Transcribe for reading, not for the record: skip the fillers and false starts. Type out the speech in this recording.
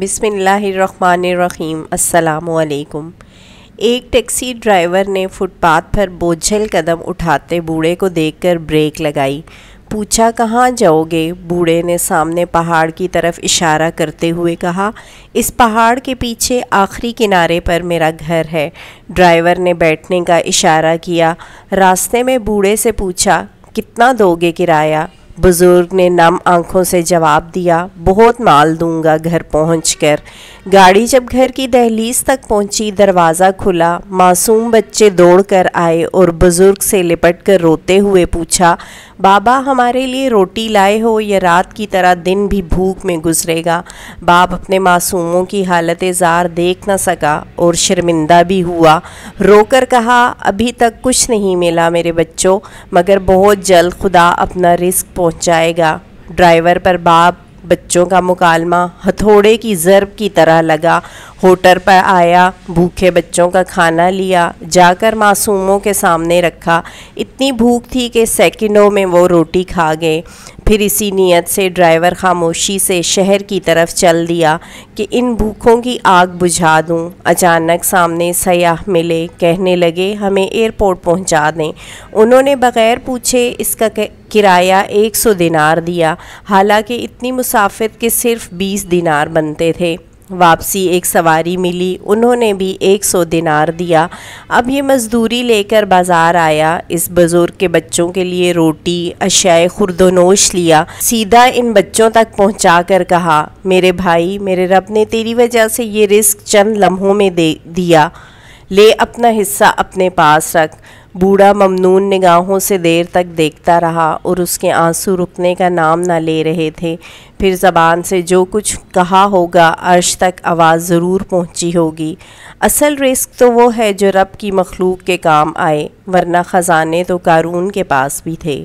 بسم اللہ الرحمن الرحیم۔ السلام علیکم۔ ایک ٹیکسی ڈرائیور نے فٹ پاتھ پر بوجھل قدم اٹھاتے بوڑھے کو دیکھ کر بریک لگائی۔ پوچھا کہاں جاؤ گے؟ بوڑھے نے سامنے پہاڑ کی طرف اشارہ کرتے ہوئے کہا، اس پہاڑ کے پیچھے آخری کنارے پر میرا گھر ہے۔ ڈرائیور نے بیٹھنے کا اشارہ کیا۔ راستے میں بوڑھے سے پوچھا، کتنا دو گے کرایہ؟ بزرگ نے نم آنکھوں سے جواب دیا، بہت مال دوں گا گھر پہنچ کر۔ گاڑی جب گھر کی دہلیز تک پہنچی، دروازہ کھلا، معصوم بچے دوڑ کر آئے اور بزرگ سے لپٹ کر روتے ہوئے پوچھا، بابا ہمارے لیے روٹی لائے ہو یا رات کی طرح دن بھی بھوک میں گزرے گا؟ باپ اپنے معصوموں کی حالت زار دیکھ نہ سکا اور شرمندہ بھی ہوا۔ رو کر کہا، ابھی تک کچھ نہیں ملا میرے بچوں، مگر بہت جلد خدا اپنا رزق پہنچائے گا۔ ڈرائیور پر باپ بچوں کا مکالمہ ہتھوڑے کی ضرب کی طرح لگا۔ ہوٹل پر آیا، بھوکے بچوں کا کھانا لیا، جا کر معصوموں کے سامنے رکھا۔ اتنی بھوک تھی کہ سیکنڈوں میں وہ روٹی کھا گئے۔ پھر اسی نیت سے ڈرائیور خاموشی سے شہر کی طرف چل دیا کہ ان بھوکوں کی آگ بجھا دوں۔ اچانک سامنے سیاح ملے، کہنے لگے ہمیں ایئرپورٹ پہنچا دیں۔ انہوں نے بغیر پوچھے اس کا کرایہ 100 دینار دیا، حالانکہ اتنی مسافت کے صرف 20 دینار بنتے تھے۔ واپسی ایک سواری ملی، انہوں نے بھی 100 دینار دیا۔ اب یہ مزدوری لے کر بازار آیا، اس بزرگ کے بچوں کے لیے روٹی، اشیاء خورد و نوش لیا، سیدھا ان بچوں تک پہنچا کر کہا، میرے بھائی، میرے رب نے تیری وجہ سے یہ رزق چند لمحوں میں دیا، لے اپنا حصہ اپنے پاس رکھ۔ بوڑھا ممنون نگاہوں سے دیر تک دیکھتا رہا اور اس کے آنسو رکنے کا نام نہ لے رہے تھے۔ پھر زبان سے جو کچھ کہا ہوگا عرش تک آواز ضرور پہنچی ہوگی۔ اصل رزق تو وہ ہے جو رب کی مخلوق کے کام آئے، ورنہ خزانے تو قارون کے پاس بھی تھے۔